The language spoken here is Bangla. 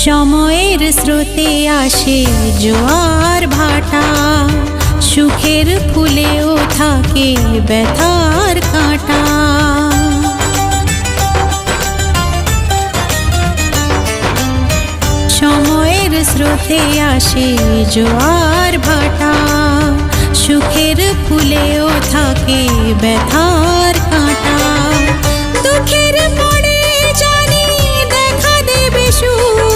সময়ের স্রোতে আসে জোয়ার ভাটা, সুখের ফুলেও থাকে ব্যথার কাঁটা। সময়ের স্রোতে আসে জোয়ার ভাটা, সুখের ফুলেও থাকে ব্যথার কাঁটা। দুঃখের পরে জানি দেখা দেবে সুখ,